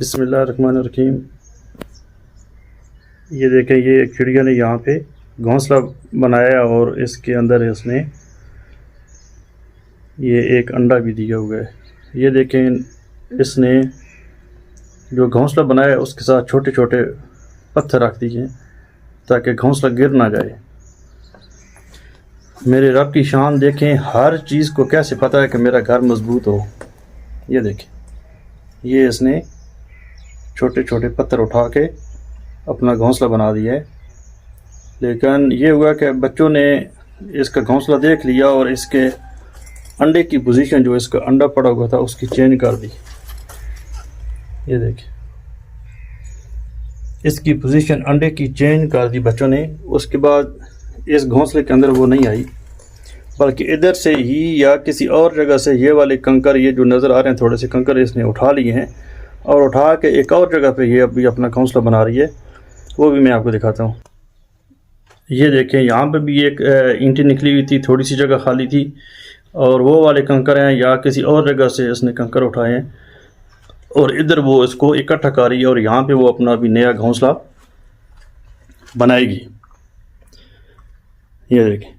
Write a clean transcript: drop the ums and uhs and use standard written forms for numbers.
बिस्मिल्लाहिर्रहमानिर्रहीम। ये देखें, ये चिड़िया ने यहाँ पे घोंसला बनाया और इसके अंदर इसने ये एक अंडा भी दिया हुआ है। ये देखें, इसने जो घोंसला बनाया है उसके साथ छोटे छोटे पत्थर रख दिए ताकि घोंसला गिर ना जाए। मेरे रब की शान देखें, हर चीज़ को कैसे पता है कि मेरा घर मजबूत हो। ये देखें, ये इसने छोटे छोटे पत्थर उठा के अपना घोंसला बना दिया है। लेकिन ये हुआ कि बच्चों ने इसका घोंसला देख लिया और इसके अंडे की पोजीशन, जो इसका अंडा पड़ा हुआ था, उसकी चेंज कर दी। ये देखिए, इसकी पोजीशन अंडे की चेंज कर दी बच्चों ने। उसके बाद इस घोंसले के अंदर वो नहीं आई, बल्कि इधर से ही या किसी और जगह से ये वाले कंकर, ये जो नज़र आ रहे हैं थोड़े से कंकर, इसने उठा लिए हैं और उठा के एक और जगह पे ये अभी अपना घोंसला बना रही है। वो भी मैं आपको दिखाता हूँ। ये देखें, यहाँ पे भी एक ईंटें निकली हुई थी, थोड़ी सी जगह खाली थी, और वो वाले कंकर हैं या किसी और जगह से इसने कंकर उठाए हैं और इधर वो इसको इकट्ठा कर रही है और यहाँ पे वो अपना भी नया घोंसला बनाएगी। ये देखें।